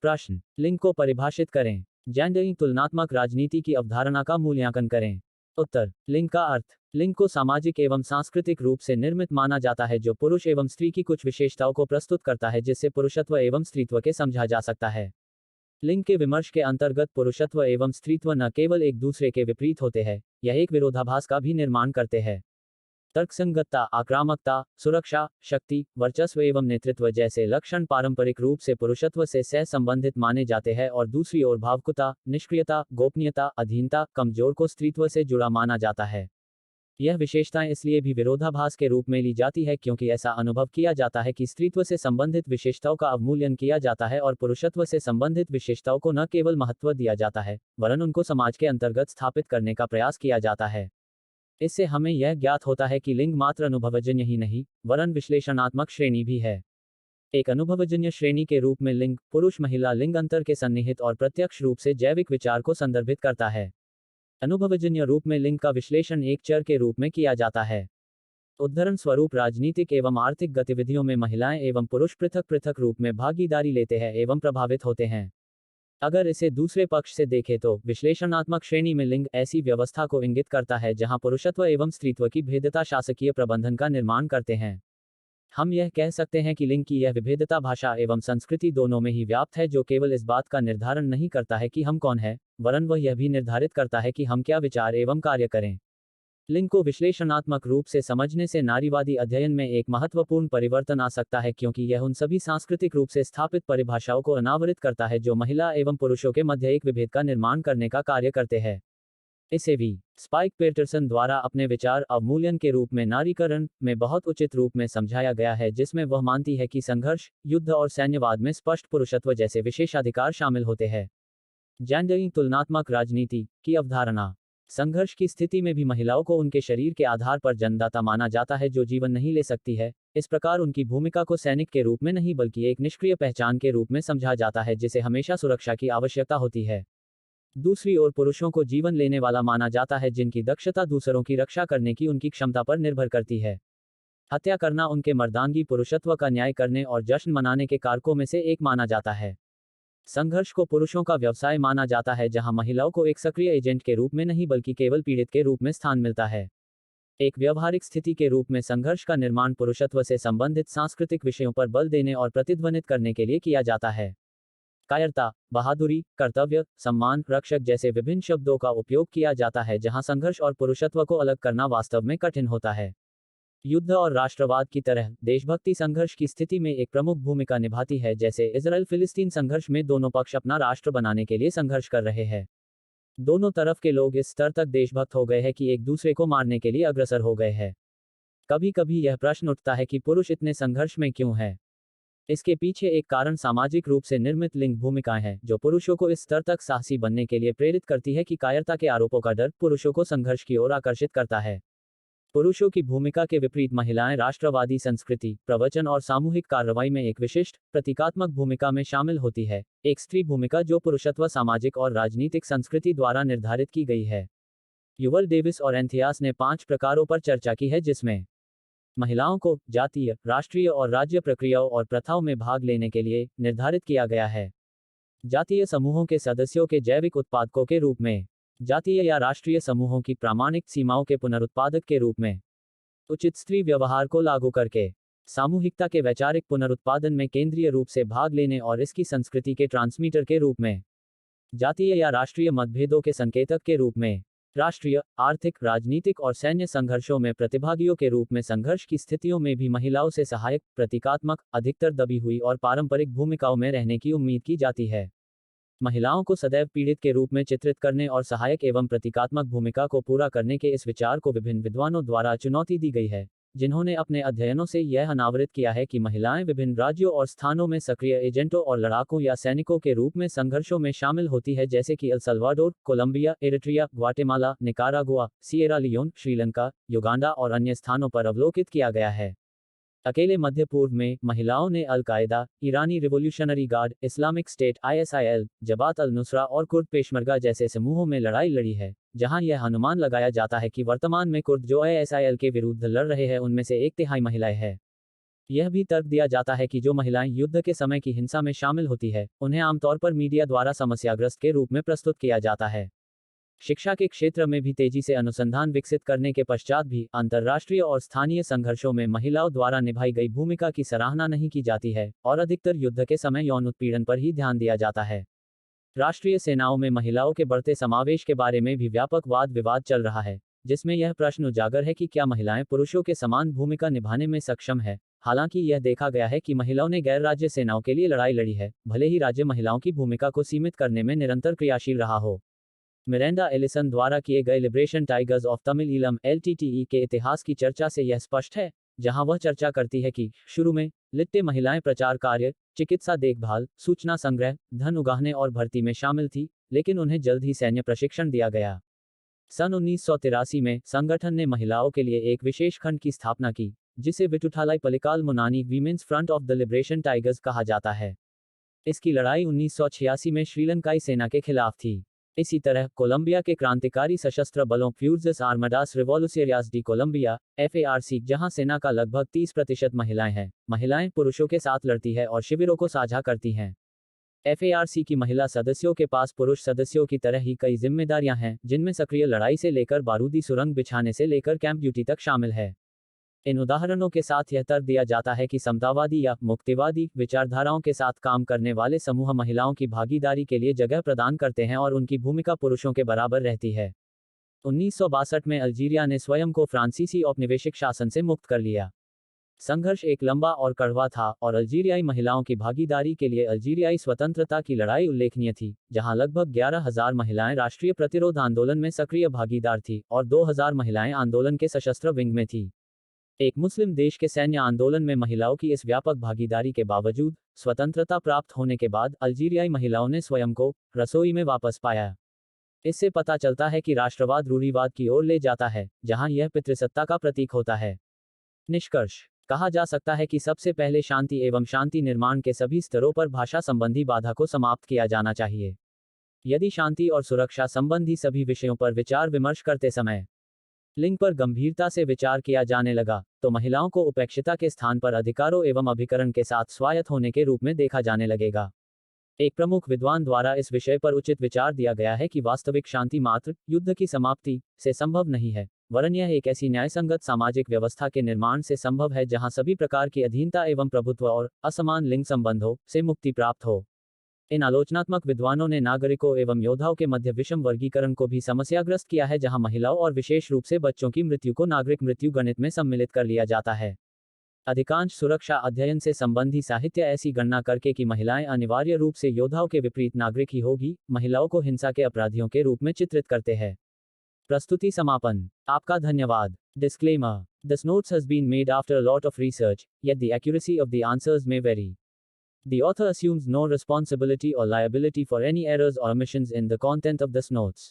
प्रश्न, लिंग को परिभाषित करें। जेंडरिंग तुलनात्मक राजनीति की अवधारणा का मूल्यांकन करें। उत्तर, लिंग का अर्थ, लिंग को सामाजिक एवं सांस्कृतिक रूप से निर्मित माना जाता है जो पुरुष एवं स्त्री की कुछ विशेषताओं को प्रस्तुत करता है जिससे पुरुषत्व एवं स्त्रीत्व के समझा जा सकता है। लिंग के विमर्श के अंतर्गत पुरुषत्व एवं स्त्रीत्व न केवल एक दूसरे के विपरीत होते हैं, यह एक विरोधाभास का भी निर्माण करते हैं। तर्कसंगतता, आक्रामकता, सुरक्षा, शक्ति, वर्चस्व एवं नेतृत्व जैसे लक्षण पारंपरिक रूप से पुरुषत्व से सह संबंधित माने जाते हैं और दूसरी ओर भावुकता, निष्क्रियता, गोपनीयता, अधीनता, कमजोर को स्त्रीत्व से जुड़ा माना जाता है। यह विशेषताएं इसलिए भी विरोधाभास के रूप में ली जाती है क्योंकि ऐसा अनुभव किया जाता है कि स्त्रीत्व से संबंधित विशेषताओं का अवमूल्यन किया जाता है और पुरुषत्व से संबंधित विशेषताओं को न केवल महत्व दिया जाता है, वरन उनको समाज के अंतर्गत स्थापित करने का प्रयास किया जाता है। इससे हमें यह ज्ञात होता है कि लिंग मात्र अनुभवजन्य ही नहीं, वरन विश्लेषणात्मक श्रेणी भी है। एक अनुभवजन्य श्रेणी के रूप में लिंग, पुरुष महिला लिंग अंतर के सन्निहित और प्रत्यक्ष रूप से जैविक विचार को संदर्भित करता है। अनुभवजन्य रूप में लिंग का विश्लेषण एक चर के रूप में किया जाता है। उदाहरण स्वरूप राजनीतिक एवं आर्थिक गतिविधियों में महिलाएं एवं पुरुष पृथक पृथक रूप में भागीदारी लेते हैं एवं प्रभावित होते हैं। अगर इसे दूसरे पक्ष से देखें तो विश्लेषणात्मक श्रेणी में लिंग ऐसी व्यवस्था को इंगित करता है जहां पुरुषत्व एवं स्त्रीत्व की भेदता शासकीय प्रबंधन का निर्माण करते हैं। हम यह कह सकते हैं कि लिंग की यह विभेदता भाषा एवं संस्कृति दोनों में ही व्याप्त है जो केवल इस बात का निर्धारण नहीं करता है कि हम कौन हैं, वरन वह यह भी निर्धारित करता है कि हम क्या विचार एवं कार्य करें। लिंग को विश्लेषणात्मक रूप से समझने से नारीवादी अध्ययन में एक महत्वपूर्ण परिवर्तन आ सकता है क्योंकि यह उन सभी सांस्कृतिक रूप से स्थापित परिभाषाओं को अनावृत करता है जो महिला एवं पुरुषों के मध्य एक विभेद का निर्माण करने का कार्य करते हैं। इसे भी स्पाइक पेटरसन द्वारा अपने विचार अवमूल्यन के रूप में नारीकरण में बहुत उचित रूप में समझाया गया है जिसमें वह मानती है कि संघर्ष, युद्ध और सैन्यवाद में स्पष्ट पुरुषत्व जैसे विशेषाधिकार शामिल होते हैं। जेंडरिंग तुलनात्मक राजनीति की अवधारणा, संघर्ष की स्थिति में भी महिलाओं को उनके शरीर के आधार पर जन्मदाता माना जाता है जो जीवन नहीं ले सकती है। इस प्रकार उनकी भूमिका को सैनिक के रूप में नहीं बल्कि एक निष्क्रिय पहचान के रूप में समझा जाता है जिसे हमेशा सुरक्षा की आवश्यकता होती है। दूसरी ओर पुरुषों को जीवन लेने वाला माना जाता है जिनकी दक्षता दूसरों की रक्षा करने की उनकी क्षमता पर निर्भर करती है। हत्या करना उनके मर्दानगी पुरुषत्व का न्याय करने और जश्न मनाने के कारकों में से एक माना जाता है। संघर्ष को पुरुषों का व्यवसाय माना जाता है जहां महिलाओं को एक सक्रिय एजेंट के रूप में नहीं बल्कि केवल पीड़ित के रूप में स्थान मिलता है। एक व्यवहारिक स्थिति के रूप में संघर्ष का निर्माण पुरुषत्व से संबंधित सांस्कृतिक विषयों पर बल देने और प्रतिध्वनित करने के लिए किया जाता है। कायरता, बहादुरी, कर्तव्य, सम्मान, रक्षक जैसे विभिन्न शब्दों का उपयोग किया जाता है जहां संघर्ष और पुरुषत्व को अलग करना वास्तव में कठिन होता है। युद्ध और राष्ट्रवाद की तरह देशभक्ति संघर्ष की स्थिति में एक प्रमुख भूमिका निभाती है जैसे इजराइल फिलिस्तीन संघर्ष में दोनों पक्ष अपना राष्ट्र बनाने के लिए संघर्ष कर रहे हैं। दोनों तरफ के लोग इस स्तर तक देशभक्त हो गए हैं कि एक दूसरे को मारने के लिए अग्रसर हो गए हैं। कभी कभी यह प्रश्न उठता है कि पुरुष इतने संघर्ष में क्यों है। इसके पीछे एक कारण सामाजिक रूप से निर्मित लिंग भूमिकाएं हैं जो पुरुषों को इस स्तर तक साहसी बनने के लिए प्रेरित करती है कि कायरता के आरोपों का डर पुरुषों को संघर्ष की ओर आकर्षित करता है। पुरुषों की भूमिका के विपरीत महिलाएं राष्ट्रवादी संस्कृति, प्रवचन और सामूहिक कार्रवाई में एक विशिष्ट प्रतीकात्मक भूमिका में शामिल होती है, एक स्त्री भूमिका जो पुरुषत्व सामाजिक और राजनीतिक संस्कृति द्वारा निर्धारित की गई है। युवल डेविस और एंथियास ने 5 प्रकारों पर चर्चा की है जिसमें महिलाओं को जातीय, राष्ट्रीय और राज्य प्रक्रियाओं और प्रथाओं में भाग लेने के लिए निर्धारित किया गया है। जातीय समूहों के सदस्यों के जैविक उत्पादकों के रूप में, जातीय या राष्ट्रीय समूहों की प्रामाणिक सीमाओं के पुनरुत्पादक के रूप में, उचित स्त्री व्यवहार को लागू करके, सामूहिकता के वैचारिक पुनरुत्पादन में केंद्रीय रूप से भाग लेने और इसकी संस्कृति के ट्रांसमीटर के रूप में, जातीय या राष्ट्रीय मतभेदों के संकेतक के रूप में, राष्ट्रीय, आर्थिक, राजनीतिक और सैन्य संघर्षों में प्रतिभागियों के रूप में संघर्ष की स्थितियों में भी महिलाओं से सहायक, प्रतीकात्मक, अधिकतर दबी हुई और पारंपरिक भूमिकाओं में रहने की उम्मीद की जाती है। महिलाओं को सदैव पीड़ित के रूप में चित्रित करने और सहायक एवं प्रतीकात्मक भूमिका को पूरा करने के इस विचार को विभिन्न विद्वानों द्वारा चुनौती दी गई है, जिन्होंने अपने अध्ययनों से यह अनावृत किया है कि महिलाएं विभिन्न राज्यों और स्थानों में सक्रिय एजेंटों और लड़ाकों या सैनिकों के रूप में संघर्षों में शामिल होती है जैसे कि El Salvador, Colombia, Eritrea, Guatemala, Nicaragua, Sierra Leone, Sri Lanka, Uganda और अन्य स्थानों पर अवलोकित किया गया है। अकेले मध्य पूर्व में महिलाओं ने अल कायदा, ईरानी revolutionary guard, Islamic State ISIL, Jabhat al Nusra और कुर्द पेशमर्गा जैसे समूहों में लड़ाई लड़ी है, जहां यह अनुमान लगाया जाता है कि वर्तमान में कुर्द जो ISIL के विरुद्ध लड़ रहे हैं उनमें से 1/3 महिलाएं हैं। यह भी तर्क दिया जाता है कि जो महिलाएं युद्ध के समय की हिंसा में शामिल होती है, उन्हें आमतौर पर मीडिया द्वारा समस्याग्रस्त के रूप में प्रस्तुत किया जाता है। शिक्षा के क्षेत्र में भी तेजी से अनुसंधान विकसित करने के पश्चात भी अंतर्राष्ट्रीय और स्थानीय संघर्षों में महिलाओं द्वारा निभाई गई भूमिका की सराहना नहीं की जाती है, और अधिकतर युद्ध के समय यौन उत्पीड़न पर ही ध्यान दिया जाता है। राष्ट्रीय सेनाओं में महिलाओं के बढ़ते समावेश के बारे में भी व्यापक वाद विवाद चल रहा है, जिसमें यह प्रश्न उजागर है कि क्या महिलाएं पुरुषों के समान भूमिका निभाने में सक्षम है। हालांकि यह देखा गया है कि महिलाओं ने गैर राज्य सेनाओं के लिए लड़ाई लड़ी है, भले ही राज्य महिलाओं की भूमिका को सीमित करने में निरंतर क्रियाशील रहा हो। मिरेंडा एलिसन द्वारा किए गए liberation tigers of Tamil Eelam LTTE के इतिहास की चर्चा से यह स्पष्ट है, जहां वह चर्चा करती है कि शुरू में लिट्टे महिलाएं प्रचार कार्य, चिकित्सा देखभाल, सूचना संग्रह, धन उगाहने और भर्ती में शामिल थी, लेकिन उन्हें जल्द ही सैन्य प्रशिक्षण दिया गया। सन 1983 में संगठन ने महिलाओं के लिए एक विशेष खंड की स्थापना की, जिसे Viduthalai Pulikal Munnani women's front of the liberation tigers कहा जाता है। इसकी लड़ाई 1986 में श्रीलंकाई सेना के खिलाफ थी। इसी तरह कोलंबिया के क्रांतिकारी सशस्त्र बलों फ्यूर्जेस आर्माडास रिवॉल्यूशनarias डी कोलंबिया FARC, जहां सेना का लगभग 30% महिलाएं हैं, महिलाएं पुरुषों के साथ लड़ती है और शिविरों को साझा करती हैं। FARC की महिला सदस्यों के पास पुरुष सदस्यों की तरह ही कई जिम्मेदारियां हैं, जिनमें सक्रिय लड़ाई से लेकर बारूदी सुरंग बिछाने से लेकर कैंप ड्यूटी तक शामिल है। इन उदाहरणों के साथ यह तर्क दिया जाता है कि समतावादी या मुक्तिवादी विचारधाराओं के साथ काम करने वाले समूह महिलाओं की भागीदारी के लिए जगह प्रदान करते हैं और उनकी भूमिका पुरुषों के बराबर रहती है। 1962 में अल्जीरिया ने स्वयं को फ्रांसीसी औपनिवेशिक शासन से मुक्त कर लिया। संघर्ष एक लंबा और कड़वा था, और अल्जीरियाई महिलाओं की भागीदारी के लिए अल्जीरियाई स्वतंत्रता की लड़ाई उल्लेखनीय थी, जहां लगभग 11,000 महिलाएं राष्ट्रीय प्रतिरोध आंदोलन में सक्रिय भागीदार थी और 2,000 महिलाएं आंदोलन के सशस्त्र विंग में थी। एक मुस्लिम देश के सैन्य आंदोलन में महिलाओं की इस व्यापक भागीदारी के बावजूद स्वतंत्रता प्राप्त होने के बाद अल्जीरियाई महिलाओं ने स्वयं को रसोई में वापस पाया। इससे पता चलता है कि राष्ट्रवाद रूढ़िवाद की ओर ले जाता है, जहां यह पितृसत्ता का प्रतीक होता है। निष्कर्ष कहा जा सकता है कि सबसे पहले शांति एवं शांति निर्माण के सभी स्तरों पर भाषा संबंधी बाधा को समाप्त किया जाना चाहिए। यदि शांति और सुरक्षा संबंधी सभी विषयों पर विचार विमर्श करते समय लिंग पर गंभीरता से विचार किया जाने लगा, तो महिलाओं को उपेक्षिता के स्थान पर अधिकारों एवं अभिकरण के साथ स्वायत्त होने के रूप में देखा जाने लगेगा। एक प्रमुख विद्वान द्वारा इस विषय पर उचित विचार दिया गया है कि वास्तविक शांति मात्र युद्ध की समाप्ति से संभव नहीं है, वरन यह एक ऐसी न्यायसंगत सामाजिक व्यवस्था के निर्माण से संभव है जहां सभी प्रकार की अधीनता एवं प्रभुत्व और असमान लिंग संबंधों से मुक्ति प्राप्त हो। इन आलोचनात्मक विद्वानों ने नागरिकों एवं योद्धाओं के मध्य विषम वर्गीकरण को भी समस्याग्रस्त किया है, जहां महिलाओं और विशेष रूप से बच्चों की मृत्यु को नागरिक मृत्यु गणित में सम्मिलित कर लिया जाता है। अधिकांश सुरक्षा अध्ययन से संबंधी साहित्य ऐसी गणना करके कि महिलाएं अनिवार्य रूप से योद्धाओं के विपरीत नागरिक ही होगी, महिलाओं को हिंसा के अपराधियों के रूप में चित्रित करते हैं। प्रस्तुति समापन। आपका धन्यवाद। Disclaimer. This notes has been made after a lot of research, yet the accuracy of the answers may vary. The author assumes no responsibility or liability for any errors or omissions in the content of this notes.